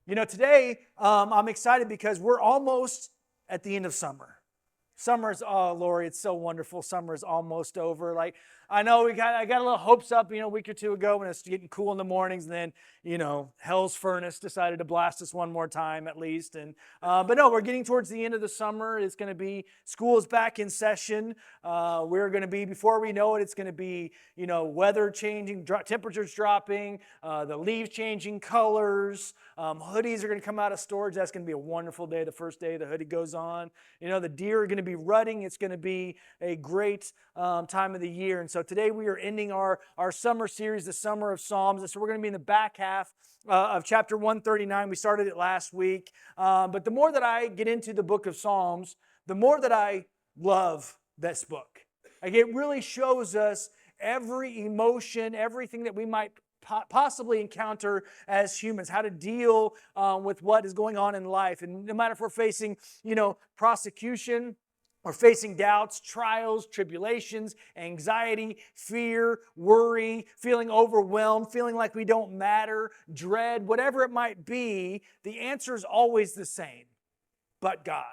Today I'm excited because we're almost at the end of summer. Summer's, oh Lori, it's so wonderful. Summer is almost over. Like I know I got a little hopes up, a week or two ago when it's getting cool in the mornings, and then hell's furnace decided to blast us one more time at least. And but no, we're getting towards the end of the summer. It's going to be school is back in session. We're going to be before we know it, it's going to be weather changing, temperatures dropping, the leaves changing colors. Hoodies are going to come out of storage. That's going to be a wonderful day. The first day the hoodie goes on. The deer are going to be rutting. It's going to be a great time of the year. And so today we are ending our summer series, the Summer of Psalms. And so we're going to be in the back half of chapter 139. We started it last week. But the more that I get into the book of Psalms, the more that I love this book. Like it really shows us every emotion, everything that we might possibly encounter as humans, how to deal with what is going on in life. And no matter if we're facing, prosecution, or facing doubts, trials, tribulations, anxiety, fear, worry, feeling overwhelmed, feeling like we don't matter, dread, whatever it might be, the answer is always the same. But God.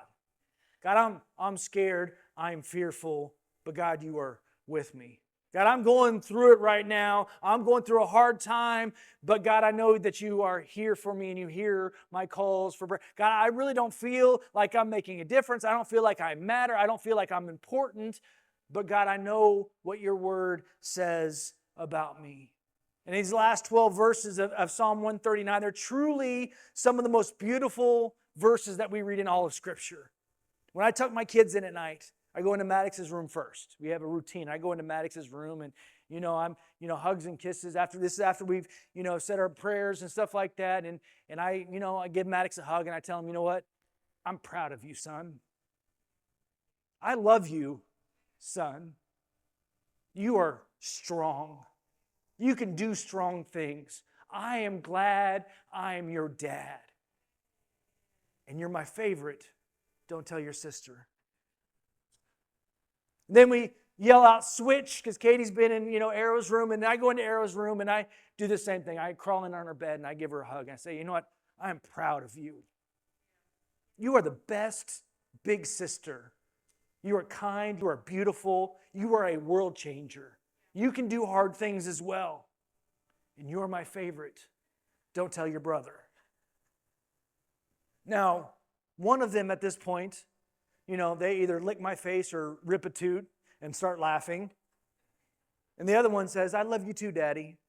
God, I'm scared, I'm fearful, but God, you are with me. God, I'm going through it right now. I'm going through a hard time, but God, I know that you are here for me and you hear my calls for prayer. God, I really don't feel like I'm making a difference. I don't feel like I matter. I don't feel like I'm important, but God, I know what your word says about me. And these last 12 verses of Psalm 139, they're truly some of the most beautiful verses that we read in all of Scripture. When I tuck my kids in at night, I go into Maddox's room first. We have a routine. I go into Maddox's room and, I'm, hugs and kisses. After we've, said our prayers and stuff like that. And I, I give Maddox a hug and I tell him, you know what? I'm proud of you, son. I love you, son. You are strong. You can do strong things. I am glad I am your dad. And you're my favorite. Don't tell your sister. Then we yell out, switch, because Katie's been in, Arrow's room, and I go into Arrow's room, and I do the same thing. I crawl in on her bed, and I give her a hug, and I say, you know what? I'm proud of you. You are the best big sister. You are kind. You are beautiful. You are a world changer. You can do hard things as well. And you are my favorite. Don't tell your brother. Now, one of them at this point, they either lick my face or rip a toot and start laughing. And the other one says, I love you too, Daddy.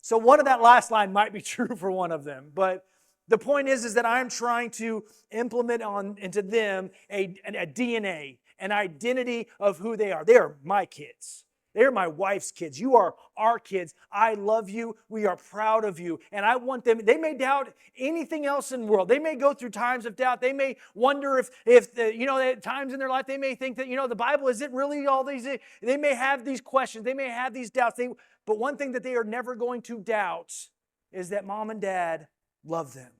So one of that last line might be true for one of them. But the point is that I'm trying to implement into them a DNA, an identity of who they are. They are my kids. They're my wife's kids. You are our kids. I love you. We are proud of you. And I want them, they may doubt anything else in the world. They may go through times of doubt. They may wonder if at times in their life, they may think that, the Bible, is it really all these? They may have these questions. They may have these doubts. But one thing that they are never going to doubt is that mom and dad love them.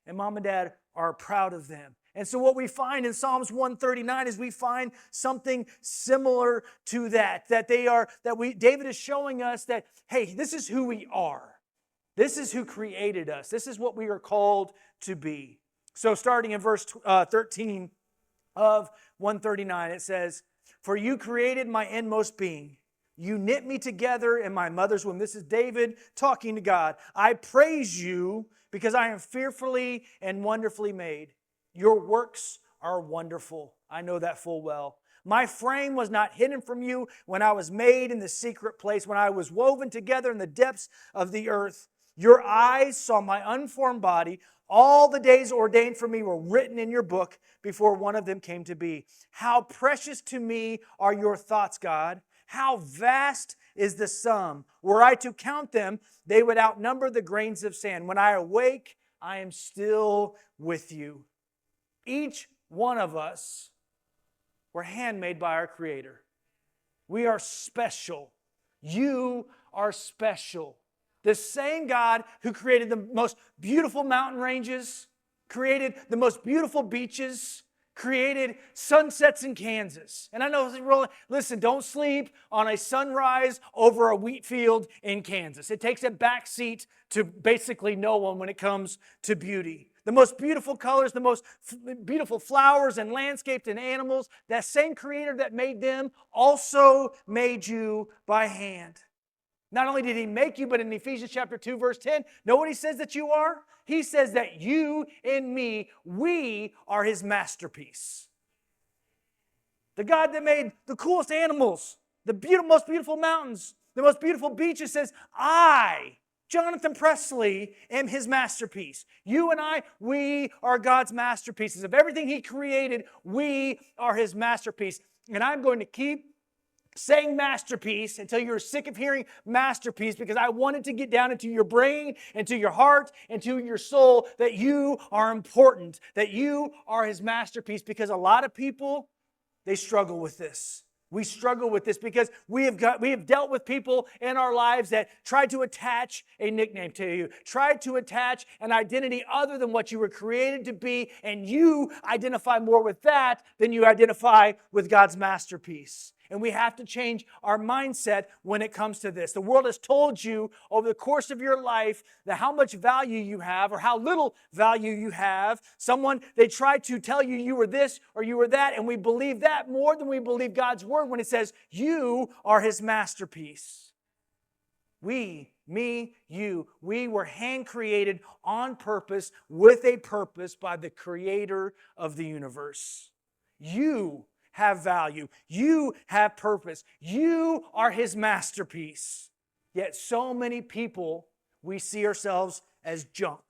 And mom and dad are proud of them. And so what we find in Psalms 139 is we find something similar to that. David is showing us that, hey, this is who we are. This is who created us. This is what we are called to be. So starting in verse 13 of 139, it says, for you created my inmost being. You knit me together in my mother's womb. This is David talking to God. I praise you because I am fearfully and wonderfully made. Your works are wonderful. I know that full well. My frame was not hidden from you when I was made in the secret place, when I was woven together in the depths of the earth. Your eyes saw my unformed body. All the days ordained for me were written in your book before one of them came to be. How precious to me are your thoughts, God. How vast is the sum. Were I to count them, they would outnumber the grains of sand. When I awake, I am still with you. Each one of us were handmade by our Creator. We are special. You are special. The same God who created the most beautiful mountain ranges, created the most beautiful beaches, created sunsets in Kansas. And I know, listen, don't sleep on a sunrise over a wheat field in Kansas. It takes a back seat to basically no one when it comes to beauty. the most beautiful colors, the most beautiful flowers and landscapes and animals. That same Creator that made them also made you by hand. Not only did He make you, but in Ephesians chapter 2, verse 10, know what He says that you are? He says that you and me, we are His masterpiece. The God that made the coolest animals, the most beautiful mountains, the most beautiful beaches says, I, Jonathan Presley, am His masterpiece. You and I, we are God's masterpieces. Of everything He created, we are His masterpiece. And I'm going to keep saying masterpiece until you're sick of hearing masterpiece, because I wanted to get down into your brain, into your heart, into your soul, that you are important, that you are His masterpiece, because a lot of people, they struggle with this. We struggle with this because we have dealt with people in our lives that tried to attach a nickname to you, tried to attach an identity other than what you were created to be, and you identify more with that than you identify with God's masterpiece. And we have to change our mindset when it comes to this. The world has told you over the course of your life that how much value you have or how little value you have. They tried to tell you you were this or you were that, and we believe that more than we believe God's word when it says you are His masterpiece. We were hand created on purpose with a purpose by the Creator of the universe. You have value. You have purpose. You are His masterpiece. Yet so many people, we see ourselves as junk.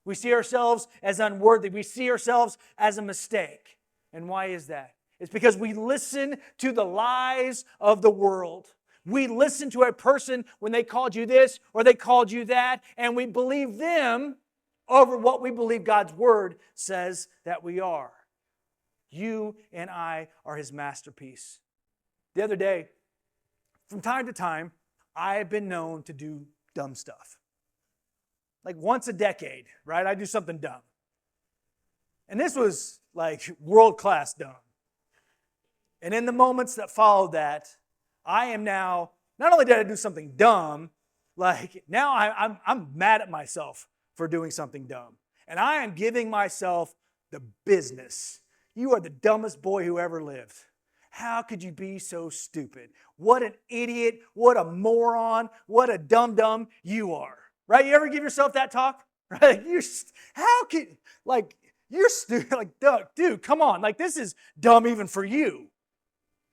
We see ourselves as unworthy. We see ourselves as a mistake. And why is that? It's because we listen to the lies of the world. We listen to a person when they called you this or they called you that, and we believe them over what we believe God's word says that we are. You and I are His masterpiece. The other day, from time to time, I have been known to do dumb stuff. Like once a decade, right? I do something dumb. And this was like world-class dumb. And in the moments that followed that, I am now, not only did I do something dumb, like now I'm mad at myself for doing something dumb. And I am giving myself the business. You are the dumbest boy who ever lived. How could you be so stupid? What an idiot, what a moron, what a dum-dum you are. Right? You ever give yourself that talk? Right? You're stupid. Like, dude, come on. Like, this is dumb even for you.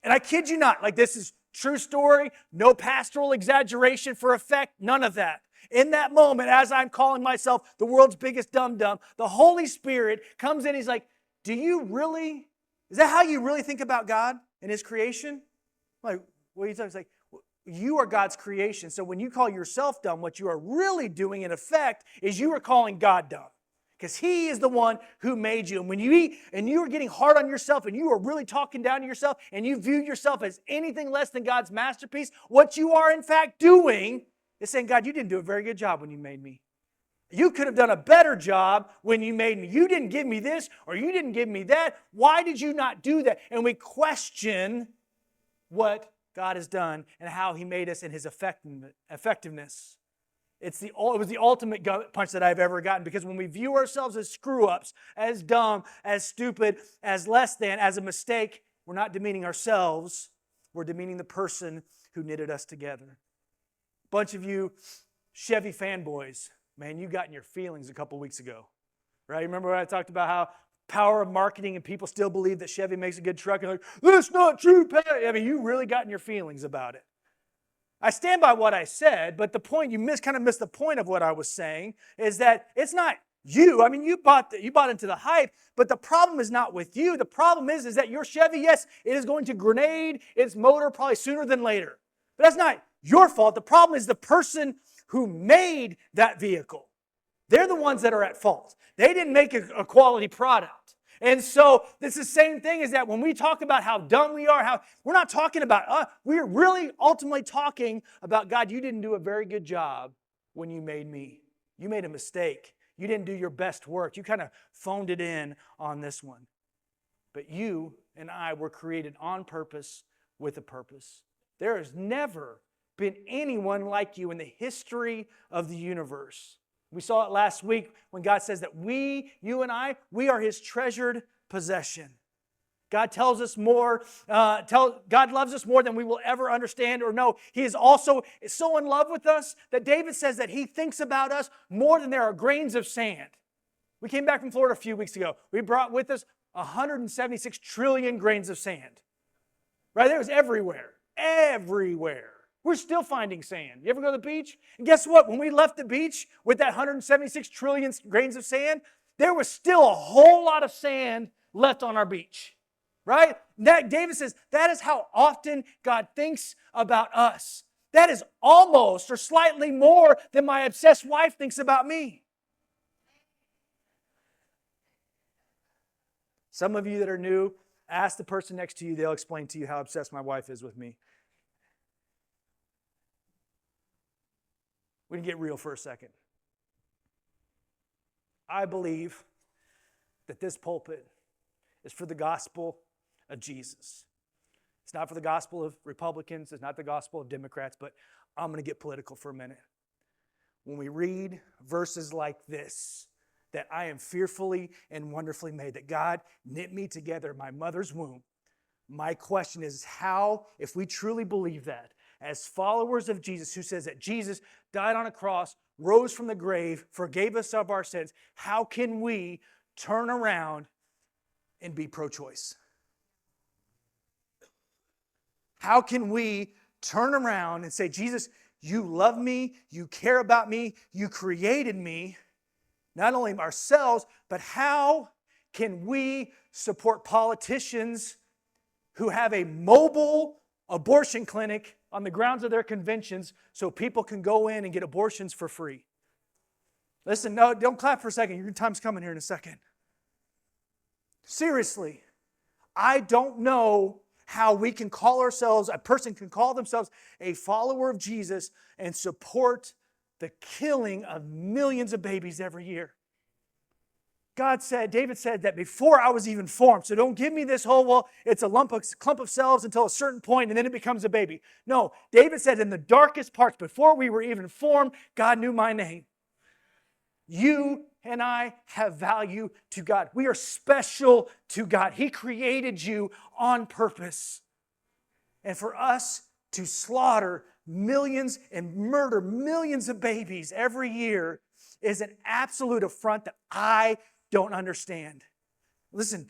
And I kid you not, like, this is true story, no pastoral exaggeration for effect, none of that. In that moment, as I'm calling myself the world's biggest dum-dum, the Holy Spirit comes in, He's like, is that how you really think about God and His creation? Like, what are you talking? It's like, you are God's creation. So when you call yourself dumb, what you are really doing in effect is you are calling God dumb. Because He is the one who made you. And when you eat and you are getting hard on yourself and you are really talking down to yourself and you view yourself as anything less than God's masterpiece, what you are in fact doing is saying, God, you didn't do a very good job when you made me. You could have done a better job when you made me. You didn't give me this or you didn't give me that. Why did you not do that? And we question what God has done and how He made us in His effectiveness. It was the ultimate gut punch that I've ever gotten, because when we view ourselves as screw-ups, as dumb, as stupid, as less than, as a mistake, we're not demeaning ourselves. We're demeaning the person who knitted us together. A bunch of you Chevy fanboys, man, you got in your feelings a couple weeks ago, right? Remember when I talked about how power of marketing and people still believe that Chevy makes a good truck, and like, that's not true, Pat. I mean, you really got in your feelings about it. I stand by what I said, but the point, kind of missed the point of what I was saying, is that it's not you. I mean, you bought into the hype, but the problem is not with you. The problem is that your Chevy, yes, it is going to grenade its motor probably sooner than later. But that's not your fault. The problem is the person who made that vehicle. They're the ones that are at fault. They didn't make a quality product. And so it's the same thing, is that when we talk about how dumb we are, we're not talking about us. We're really ultimately talking about, God, you didn't do a very good job when you made me. You made a mistake. You didn't do your best work. You kind of phoned it in on this one. But you and I were created on purpose with a purpose. There has never been anyone like you in the history of the universe. We saw it last week when God says that you and I, we are His treasured possession. God tells us more, God loves us more than we will ever understand or know. He is also so in love with us that David says that He thinks about us more than there are grains of sand. We came back from Florida a few weeks ago. We brought with us 176 trillion grains of sand. Right? It was everywhere. Everywhere. We're still finding sand. You ever go to the beach? And guess what? When we left the beach with that 176 trillion grains of sand, there was still a whole lot of sand left on our beach. Right? David says that is how often God thinks about us. That is almost or slightly more than my obsessed wife thinks about me. Some of you that are new, ask the person next to you. They'll explain to you how obsessed my wife is with me. We can get real for a second. I believe that this pulpit is for the gospel of Jesus. It's not for the gospel of Republicans. It's not the gospel of Democrats, but I'm going to get political for a minute. When we read verses like this, that I am fearfully and wonderfully made, that God knit me together in my mother's womb, my question is how, if we truly believe that, as followers of Jesus, who says that Jesus died on a cross, rose from the grave, forgave us of our sins, how can we turn around and be pro-choice? How can we turn around and say, Jesus, you love me, you care about me, you created me, not only ourselves, but how can we support politicians who have a mobile abortion clinic on the grounds of their conventions so people can go in and get abortions for free? Listen, no, don't clap for a second. Your time's coming here in a second. Seriously, I don't know how we can call ourselves, a person can call themselves a follower of Jesus and support the killing of millions of babies every year. David said that before I was even formed. So don't give me this whole, well, it's a clump of cells until a certain point and then it becomes a baby. No, David said in the darkest parts, before we were even formed, God knew my name. You and I have value to God. We are special to God. He created you on purpose. And for us to slaughter millions and murder millions of babies every year is an absolute affront that I don't understand. Listen,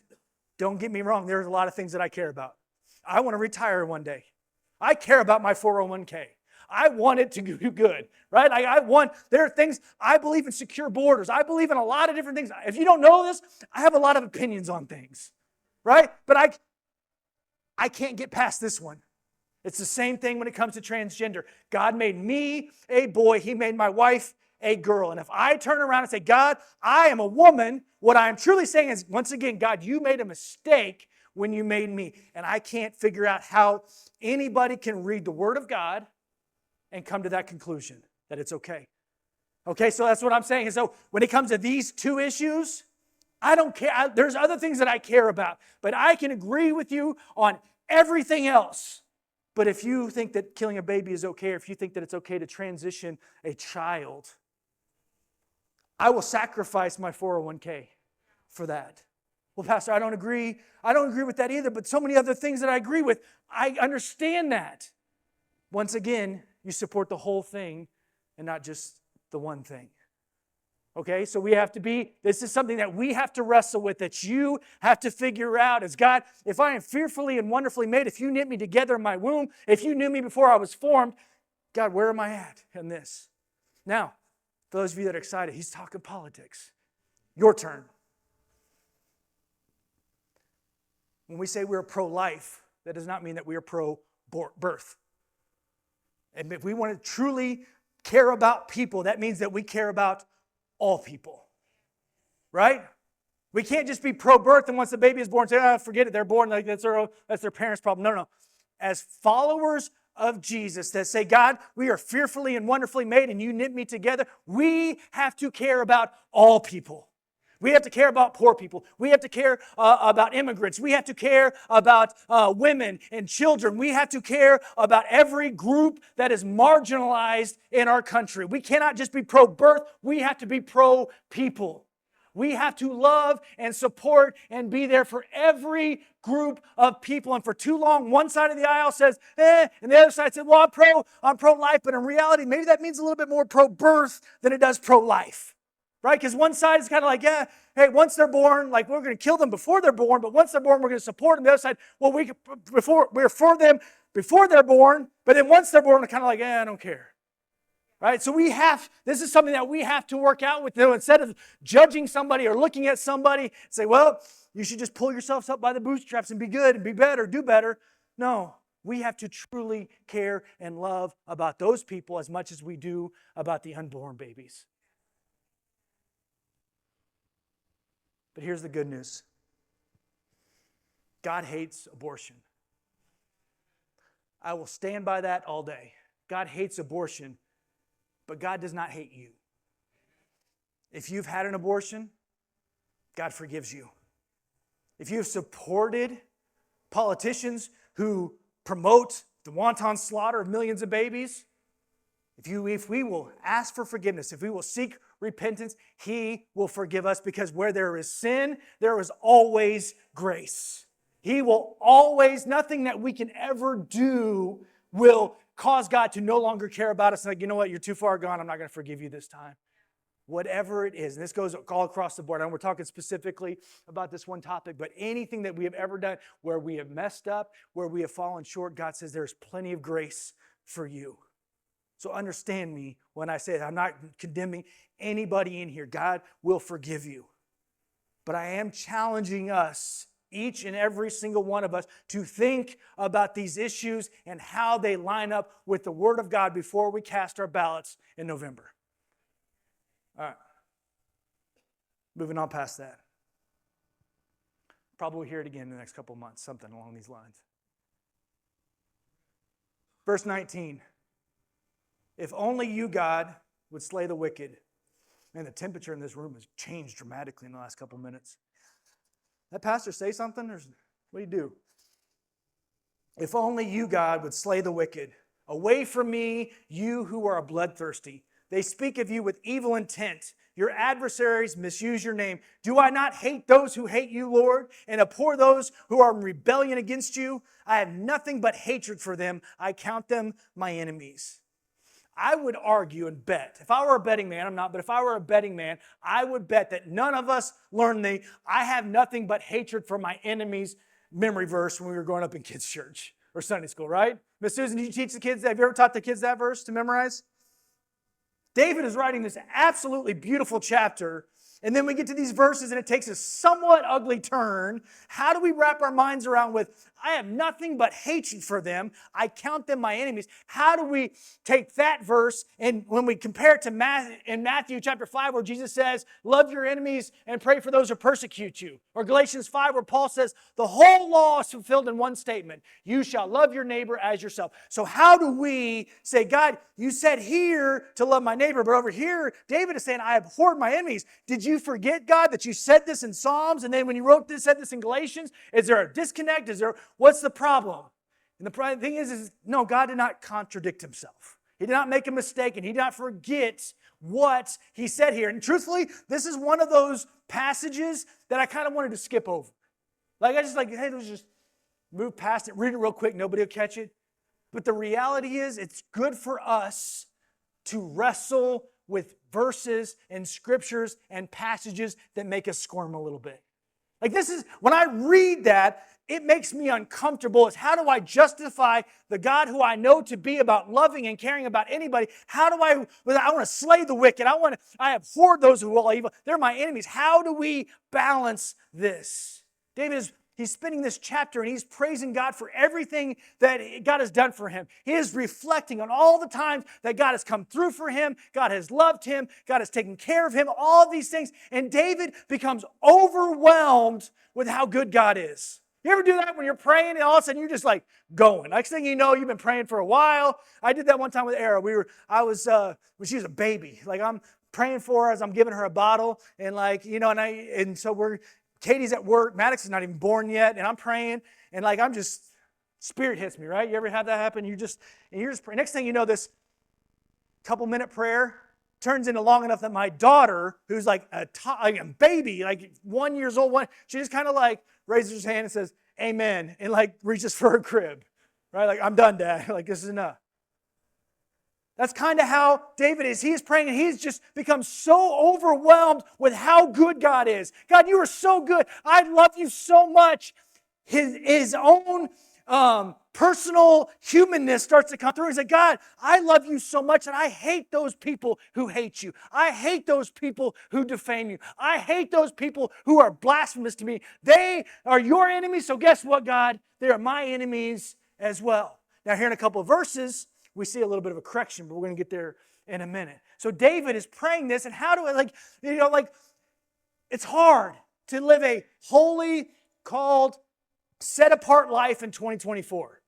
don't get me wrong. There's a lot of things that I care about. I want to retire one day. I care about my 401k. I want it to do good, right? There are things, I believe in secure borders. I believe in a lot of different things. If you don't know this, I have a lot of opinions on things, right? But I can't get past this one. It's the same thing when it comes to transgender. God made me a boy. He made my wife a girl. And if I turn around and say, God, I am a woman, what I am truly saying is, once again, God, you made a mistake when you made me. And I can't figure out how anybody can read the Word of God and come to that conclusion, that it's okay. Okay, so that's what I'm saying. And so when it comes to these two issues, I don't care. There's other things that I care about, but I can agree with you on everything else. But if you think that killing a baby is okay, or if you think that it's okay to transition a child, I will sacrifice my 401k for that. Well, Pastor, I don't agree with that either, but so many other things that I agree with, I understand that. Once again, you support the whole thing and not just the one thing. Okay, so this is something that we have to wrestle with, that you have to figure out as God, if I am fearfully and wonderfully made, if you knit me together in my womb, if you knew me before I was formed, God, where am I at in this? Now, for those of you that are excited, he's talking politics. Your turn. When we say we're pro-life, that does not mean that we are pro-birth. And if we want to truly care about people, that means that we care about all people. Right? We can't just be pro-birth and once the baby is born, say, forget it, they're born, like that's their parents' problem. No. As followers of Jesus that say, God, we are fearfully and wonderfully made and you knit me together, we have to care about all people. We have to care about poor people. We have to care about immigrants. We have to care about women and children. We have to care about every group that is marginalized in our country. We cannot just be pro-birth. We have to be pro-people. We have to love and support and be there for every group of people. And for too long, one side of the aisle says, and the other side said, well, I'm pro-life. But in reality, maybe that means a little bit more pro-birth than it does pro-life. Right? Because one side is kind of like, yeah, hey, once they're born, like we're going to kill them before they're born, but once they're born, we're going to support them. The other side, well, we're for them before they're born, but then once they're born, we're kind of like, I don't care. Right? So this is something that we have to work out with. Instead of judging somebody or looking at somebody, say, well, you should just pull yourselves up by the bootstraps and be good and be better, do better. No, we have to truly care and love about those people as much as we do about the unborn babies. But here's the good news. God hates abortion. I will stand by that all day. God hates abortion, but God does not hate you. If you've had an abortion, God forgives you. If you've supported politicians who promote the wanton slaughter of millions of babies, if we will ask for forgiveness, if we will seek repentance, He will forgive us, because where there is sin, there is always grace. He will always, nothing that we can ever do will cause God to no longer care about us. Like, you know what, you're too far gone, I'm not going to forgive you this time. Whatever it is, and this goes all across the board. And we're talking specifically about this one topic, but anything that we have ever done where we have messed up, where we have fallen short, God says there's plenty of grace for you. So understand me when I say that. I'm not condemning anybody in here. God will forgive you. But I am challenging us, each and every single one of us, to think about these issues and how they line up with the Word of God before we cast our ballots in November. All right. Moving on past that. Probably hear it again in the next couple of months, something along these lines. Verse 19. If only you, God, would slay the wicked. Man, the temperature in this room has changed dramatically in the last couple of minutes. That pastor say something? Or what do you do? If only you, God, would slay the wicked. Away from me, you who are bloodthirsty. They speak of you with evil intent. Your adversaries misuse your name. Do I not hate those who hate you, Lord, and abhor those who are in rebellion against you? I have nothing but hatred for them. I count them my enemies. I would argue and bet, if I were a betting man, I'm not, but if I were a betting man, I would bet that none of us learned the I have nothing but hatred for my enemies memory verse when we were growing up in kids' church or Sunday school, right? Miss Susan, did you teach the kids that? Have you ever taught the kids that verse to memorize? David is writing this absolutely beautiful chapter, and then we get to these verses and it takes a somewhat ugly turn. How do we wrap our minds around with, I have nothing but hatred for them, I count them my enemies? How do we take that verse and when we compare it to Matthew chapter 5 where Jesus says, love your enemies and pray for those who persecute you? Or Galatians 5 where Paul says, the whole law is fulfilled in one statement, you shall love your neighbor as yourself. So how do we say, God, you said here to love my neighbor, but over here, David is saying, I abhorred my enemies. Did you forget, God, that you said this in Psalms, and then when you wrote this, said this in Galatians? Is there a disconnect? What's the problem? And the thing is no, God did not contradict himself. He did not make a mistake, and he did not forget what he said here. And truthfully, this is one of those passages that I kind of wanted to skip over. Like, hey, let's just move past it, read it real quick, nobody will catch it. But the reality is, it's good for us to wrestle with verses and scriptures and passages that make us squirm a little bit. Like when I read that, it makes me uncomfortable. It's how do I justify the God who I know to be about loving and caring about anybody? How do I want to slay the wicked. I abhor those who are evil. They're my enemies. How do we balance this? He's spending this chapter and he's praising God for everything that God has done for him. He is reflecting on all the times that God has come through for him. God has loved him. God has taken care of him. All these things. And David becomes overwhelmed with how good God is. You ever do that when you're praying and all of a sudden you're just like going? Next thing you know, you've been praying for a while. I did that one time with Era. When she was a baby. Like I'm praying for her as I'm giving her a bottle. And like, and so Katie's at work. Maddox is not even born yet. And I'm praying. And like, Spirit hits me, right? You ever have that happen? You're just praying. Next thing you know, this couple-minute prayer turns into long enough that my daughter, who's like a baby, like 1 year old, she just kind of like raises her hand and says, amen, and like reaches for her crib, right? Like, I'm done, Dad. Like, this is enough. That's kind of how David is. He's praying and he's just become so overwhelmed with how good God is. God, you are so good. I love you so much. His own personal humanness starts to come through. He's like, God, I love you so much, and I hate those people who hate you. I hate those people who defame you. I hate those people who are blasphemous to me. They are your enemies, so guess what, God? They are my enemies as well. Now, here in a couple of verses, we see a little bit of a correction, but we're going to get there in a minute. So David is praying this, and how do I, it's hard to live a holy, called, set-apart life in 2024.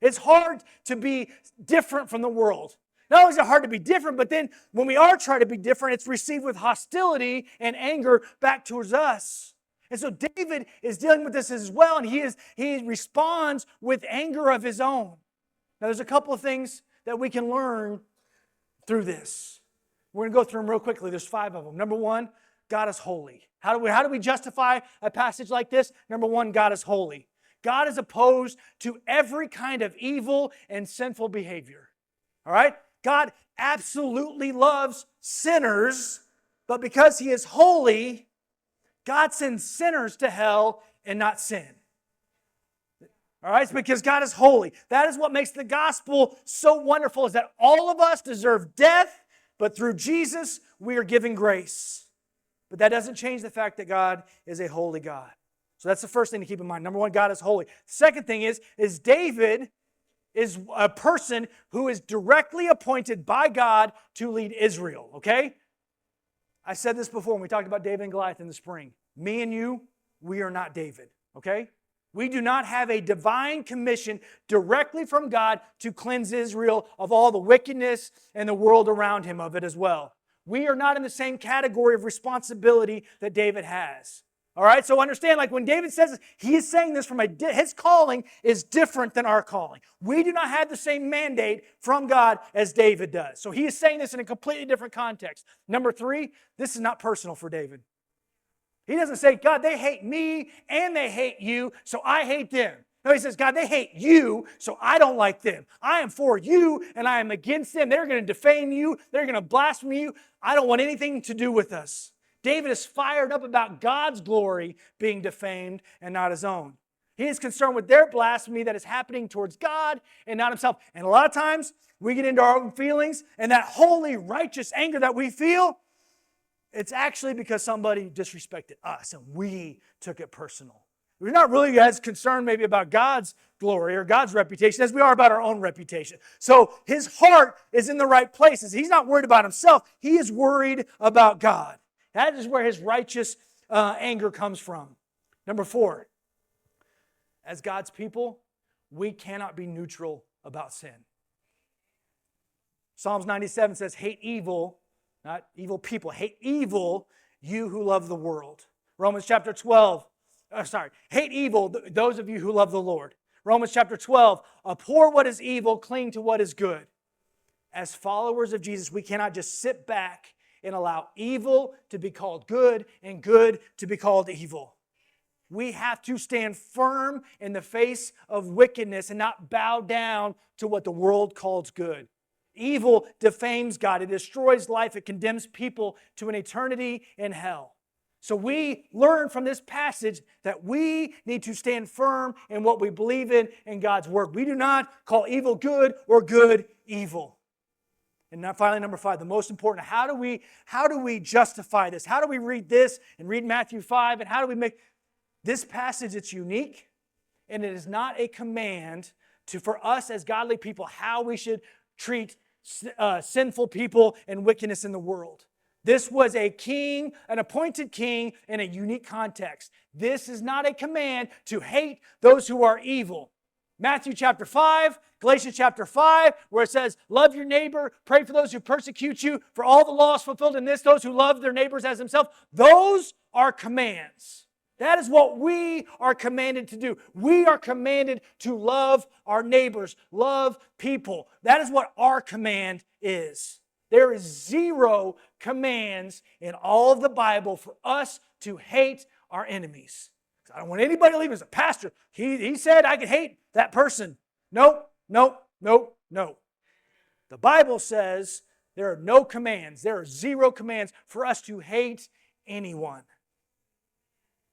It's hard to be different from the world. Not only is it hard to be different, but then when we are trying to be different, it's received with hostility and anger back towards us. And so David is dealing with this as well, and he responds with anger of his own. Now, there's a couple of things that we can learn through this. We're going to go through them real quickly. There's 5 of them. Number 1, God is holy. How do we justify a passage like this? Number 1, God is holy. God is opposed to every kind of evil and sinful behavior. All right? God absolutely loves sinners, but because He is holy, God sends sinners to hell and not sin. All right? It's because God is holy. That is what makes the gospel so wonderful, is that all of us deserve death, but through Jesus, we are given grace. But that doesn't change the fact that God is a holy God. So that's the first thing to keep in mind. Number 1, God is holy. The second thing is David is a person who is directly appointed by God to lead Israel, okay? I said this before when we talked about David and Goliath in the spring. Me and you, we are not David, okay? We do not have a divine commission directly from God to cleanse Israel of all the wickedness and the world around him of it as well. We are not in the same category of responsibility that David has. All right, so understand, like when David says this, he is saying this from his calling is different than our calling. We do not have the same mandate from God as David does. So he is saying this in a completely different context. Number 3, this is not personal for David. He doesn't say, God, they hate me and they hate you, so I hate them. No, he says, God, they hate you, so I don't like them. I am for you and I am against them. They're going to defame you. They're going to blaspheme you. I don't want anything to do with us. David is fired up about God's glory being defamed and not his own. He is concerned with their blasphemy that is happening towards God and not himself. And a lot of times, we get into our own feelings, and that holy, righteous anger that we feel, it's actually because somebody disrespected us, and we took it personal. We're not really as concerned maybe about God's glory or God's reputation as we are about our own reputation. So his heart is in the right places. He's not worried about himself. He is worried about God. That is where his righteous anger comes from. Number 4, as God's people, we cannot be neutral about sin. Psalms 97 says, hate evil, not evil people, hate evil, you who love the world. Romans chapter 12, hate evil, those of you who love the Lord. Romans chapter 12, abhor what is evil, cling to what is good. As followers of Jesus, we cannot just sit back and allow evil to be called good and good to be called evil. We have to stand firm in the face of wickedness and not bow down to what the world calls good. Evil defames God. It destroys life. It condemns people to an eternity in hell. So we learn from this passage that we need to stand firm in what we believe in God's Word. We do not call evil good or good evil. And now finally, number 5, the most important, how do we justify this? How do we read this and read Matthew 5? And how do we make this passage, it's unique, and it is not a command for us as godly people how we should treat sinful people and wickedness in the world. This was a king, an appointed king in a unique context. This is not a command to hate those who are evil. Matthew chapter 5, Galatians chapter 5, where it says, love your neighbor, pray for those who persecute you, for all the laws fulfilled in this, those who love their neighbors as themselves. Those are commands. That is what we are commanded to do. We are commanded to love our neighbors, love people. That is what our command is. There is 0 commands in all of the Bible for us to hate our enemies. I don't want anybody to leave as a pastor. He said I could hate that person. No. The Bible says there are no commands. There are 0 commands for us to hate anyone.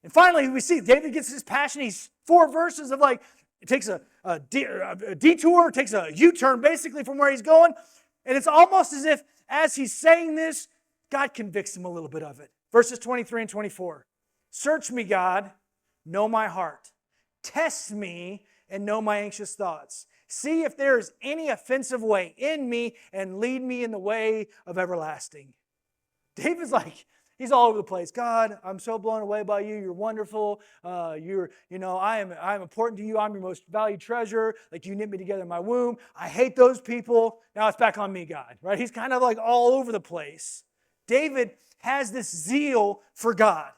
And finally, we see David gets his passion. He's 4 verses of it takes a detour, takes a U-turn basically from where he's going. And it's almost as if as he's saying this, God convicts him a little bit of it. Verses 23 and 24. Search me, God, know my heart. Test me and know my anxious thoughts. See if there is any offensive way in me and lead me in the way of everlasting. David's he's all over the place. God, I'm so blown away by you. You're wonderful. I am important to you. I'm your most valued treasure. You knit me together in my womb. I hate those people. Now it's back on me, God. Right? He's kind of all over the place. David has this zeal for God.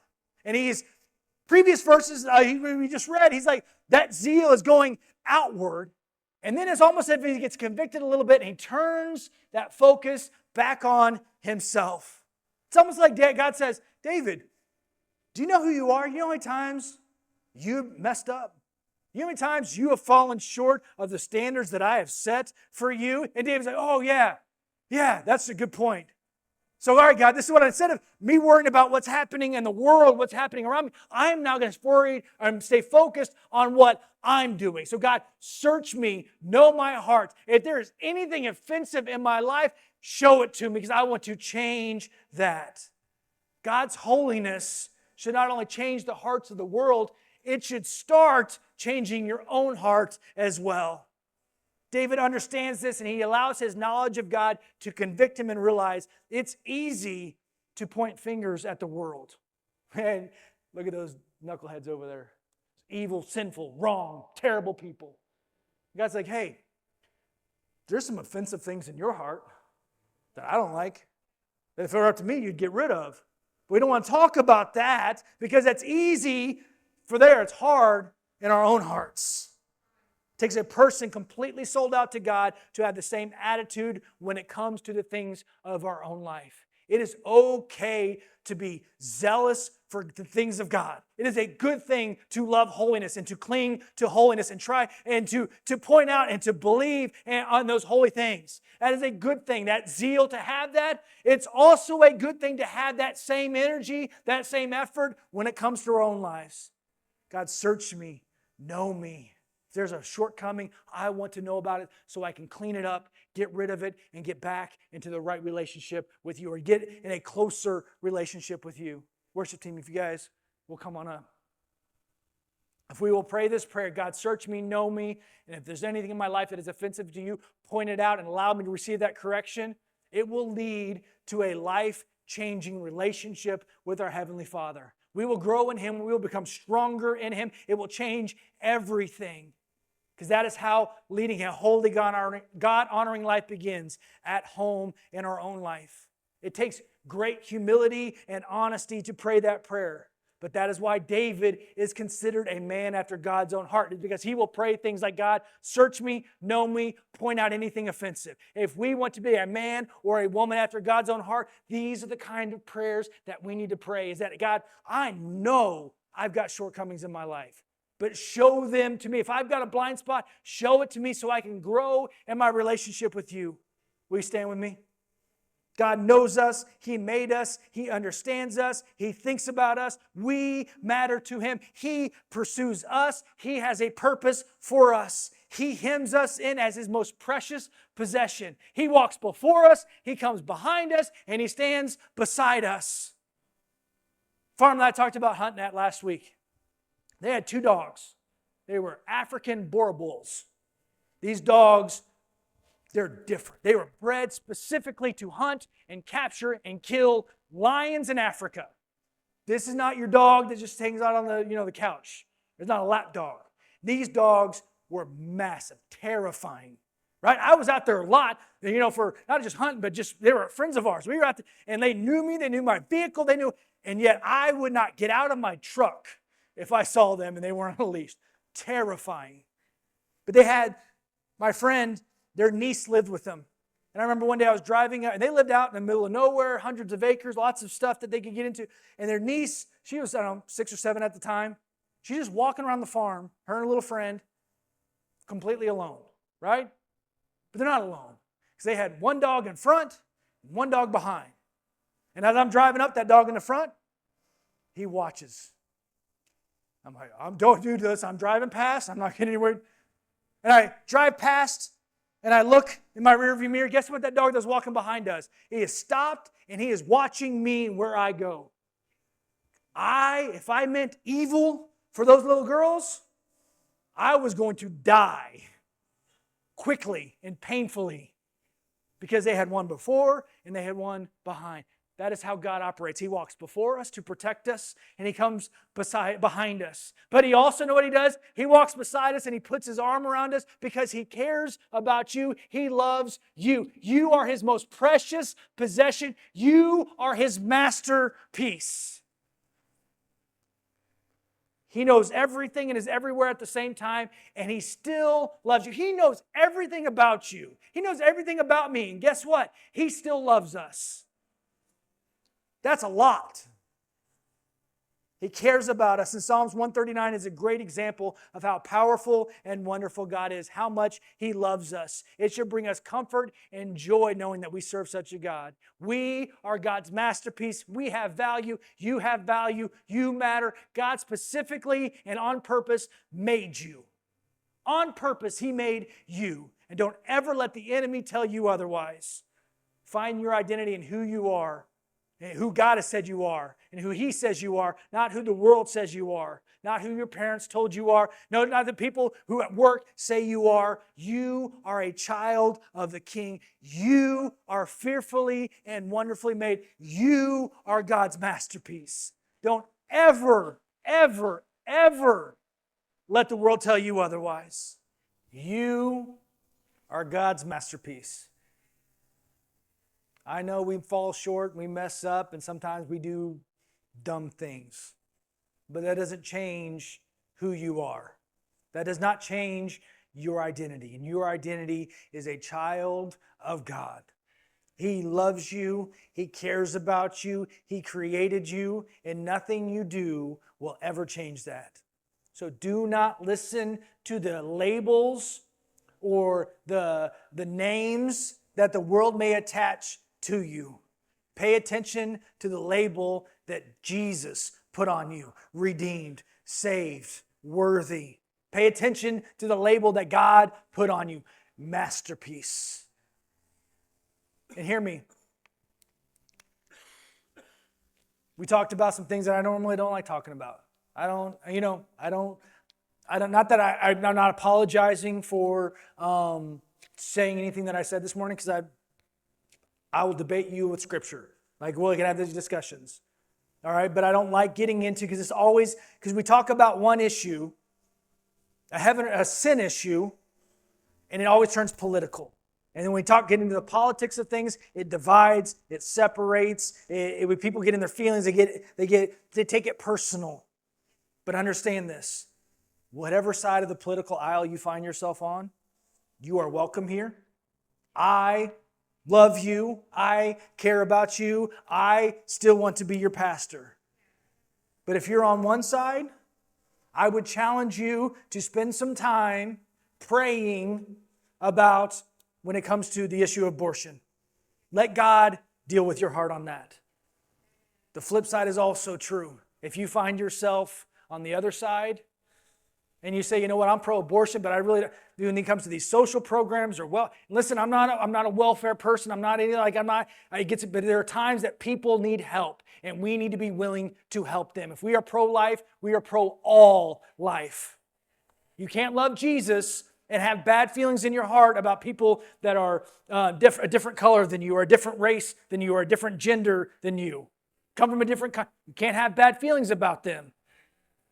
And previous verses we just read, he's that zeal is going outward. And then it's almost as if he gets convicted a little bit and he turns that focus back on himself. It's almost like God says, David, do you know who you are? You know how many times you messed up? You know how many times you have fallen short of the standards that I have set for you? And David's oh yeah, that's a good point. So, all right, God, this is what instead of me worrying about what's happening in the world, what's happening around me, I'm now going to stay focused on what I'm doing. So, God, search me, know my heart. If there is anything offensive in my life, show it to me because I want to change that. God's holiness should not only change the hearts of the world, it should start changing your own heart as well. David understands this and he allows his knowledge of God to convict him and realize it's easy to point fingers at the world. And look at those knuckleheads over there. Evil, sinful, wrong, terrible people. God's hey, there's some offensive things in your heart that I don't like, that if it were up to me, you'd get rid of. But we don't want to talk about that because that's easy for there. It's hard in our own hearts. It takes a person completely sold out to God to have the same attitude when it comes to the things of our own life. It is okay to be zealous for the things of God. It is a good thing to love holiness and to cling to holiness and try and to point out and to believe on those holy things. That is a good thing, that zeal to have that. It's also a good thing to have that same energy, that same effort when it comes to our own lives. God, search me, know me. If there's a shortcoming, I want to know about it so I can clean it up, get rid of it, and get back into the right relationship with you or get in a closer relationship with you. Worship team, if you guys will come on up. If we will pray this prayer, God, search me, know me, and if there's anything in my life that is offensive to you, point it out and allow me to receive that correction. It will lead to a life-changing relationship with our Heavenly Father. We will grow in Him. We will become stronger in Him. It will change everything. Because that is how leading a holy, God-honoring life begins at home in our own life. It takes great humility and honesty to pray that prayer. But that is why David is considered a man after God's own heart. Because he will pray things like, God, search me, know me, point out anything offensive. If we want to be a man or a woman after God's own heart, these are the kind of prayers that we need to pray. Is that, God, I know I've got shortcomings in my life. But show them to me. If I've got a blind spot, show it to me so I can grow in my relationship with you. Will you stand with me? God knows us. He made us. He understands us. He thinks about us. We matter to Him. He pursues us. He has a purpose for us. He hems us in as His most precious possession. He walks before us. He comes behind us. And He stands beside us. Farm that I talked about hunting at last week. They had 2 dogs. They were African Boerboels. These dogs, they're different. They were bred specifically to hunt and capture and kill lions in Africa. This is not your dog that just hangs out on the couch. It's not a lap dog. These dogs were massive, terrifying. Right? I was out there a lot, for not just hunting, but just they were friends of ours. We were out there, and they knew me, they knew my vehicle, and yet I would not get out of my truck if I saw them and they weren't on a leash. Terrifying. But they had, my friend, their niece lived with them. And I remember one day I was driving out, and they lived out in the middle of nowhere, hundreds of acres, lots of stuff that they could get into. And their niece, she was, 6 or 7 at the time. She's just walking around the farm, her and her little friend, completely alone, right? But they're not alone, because they had one dog in front and one dog behind. And as I'm driving up, that dog in the front, he watches. I'm like, don't do this. I'm driving past. I'm not getting anywhere. And I drive past, and I look in my rearview mirror. Guess what that dog that's walking behind does? He is stopped, and he is watching me and where I go. If I meant evil for those little girls, I was going to die quickly and painfully, because they had one before and they had one behind. That is how God operates. He walks before us to protect us, and He comes behind us. But He also, know what He does? He walks beside us and He puts His arm around us because He cares about you. He loves you. You are His most precious possession. You are His masterpiece. He knows everything and is everywhere at the same time, and He still loves you. He knows everything about you. He knows everything about me, and guess what? He still loves us. That's a lot. He cares about us. And Psalms 139 is a great example of how powerful and wonderful God is, how much He loves us. It should bring us comfort and joy knowing that we serve such a God. We are God's masterpiece. We have value. You have value. You matter. God specifically and on purpose made you. On purpose, He made you. And don't ever let the enemy tell you otherwise. Find your identity in who you are, and who God has said you are, and who He says you are, not who the world says you are, not who your parents told you are, no, not the people who at work say you are. You are a child of the King. You are fearfully and wonderfully made. You are God's masterpiece. Don't ever, ever, ever let the world tell you otherwise. You are God's masterpiece. I know we fall short, we mess up, and sometimes we do dumb things. But that doesn't change who you are. That does not change your identity. And your identity is a child of God. He loves you. He cares about you. He created you. And nothing you do will ever change that. So do not listen to the labels or the names that the world may attach to you. Pay attention to the label that Jesus put on you. Redeemed, saved, worthy. Pay attention to the label that God put on you. Masterpiece. And hear me. We talked about some things that I normally don't like talking about. I'm not apologizing for saying anything that I said this morning, because I will debate you with Scripture. Like, we can have these discussions. All right? But I don't like getting into, because we talk about one issue, a sin issue, and it always turns political. And then when we get into the politics of things, it divides, it separates. When people get in their feelings, they take it personal. But understand this: whatever side of the political aisle you find yourself on, you are welcome here. I love you. I care about you. I still want to be your pastor. But if you're on one side, I would challenge you to spend some time praying about when it comes to the issue of abortion. Let God deal with your heart on that. The flip side is also true. If you find yourself on the other side, and you say, you know what, I'm pro-abortion, but I really don't. When it comes to these social programs listen, I'm not a welfare person. But there are times that people need help, and we need to be willing to help them. If we are pro-life, we are pro-all life. You can't love Jesus and have bad feelings in your heart about people that are a different color than you, or a different race than you, or a different gender than you. Come from a different you can't have bad feelings about them.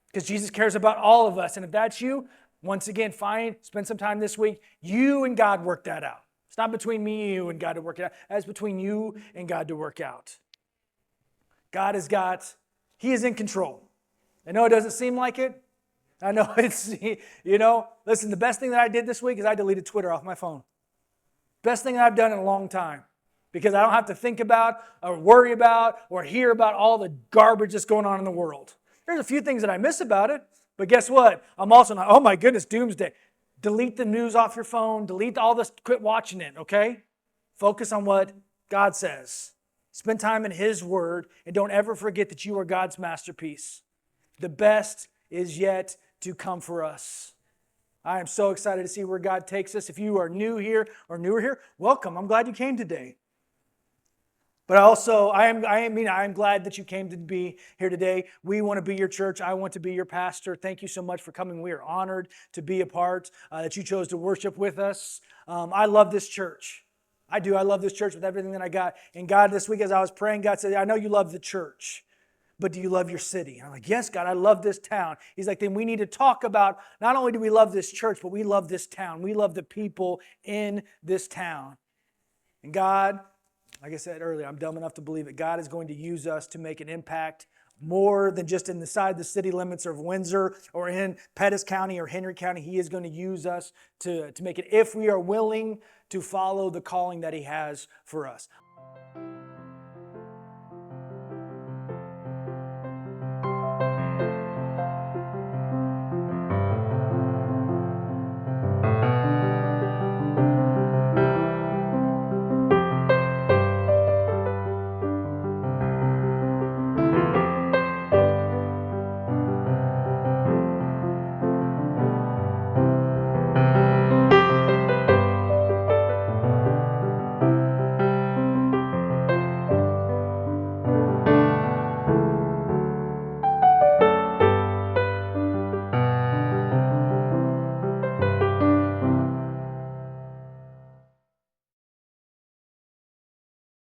Because Jesus cares about all of us. And if that's you, Once again, spend some time this week. You and God work that out. It's not between me and you and God to work it out. It's between you and God to work out. He is in control. I know it doesn't seem like it. I know listen, the best thing that I did this week is I deleted Twitter off my phone. Best thing that I've done in a long time. Because I don't have to think about or worry about or hear about all the garbage that's going on in the world. There's a few things that I miss about it, but guess what? I'm also not, oh my goodness, doomsday. Delete the news off your phone. Delete all this. Quit watching it, okay? Focus on what God says. Spend time in His Word, and don't ever forget that you are God's masterpiece. The best is yet to come for us. I am so excited to see where God takes us. If you are new here or newer here, welcome. I'm glad you came today. But also, I am glad that you came to be here today. We want to be your church. I want to be your pastor. Thank you so much for coming. We are honored to be a part, that you chose to worship with us. I love this church. I do. I love this church with everything that I got. And God, this week as I was praying, God said, I know you love the church, but do you love your city? And I'm like, yes, God, I love this town. He's like, then we need to talk about, not only do we love this church, but we love this town. We love the people in this town. And God, like I said earlier, I'm dumb enough to believe that God is going to use us to make an impact more than just inside the city limits of Windsor or in Pettis County or Henry County. He is going to use us to make it if we are willing to follow the calling that He has for us.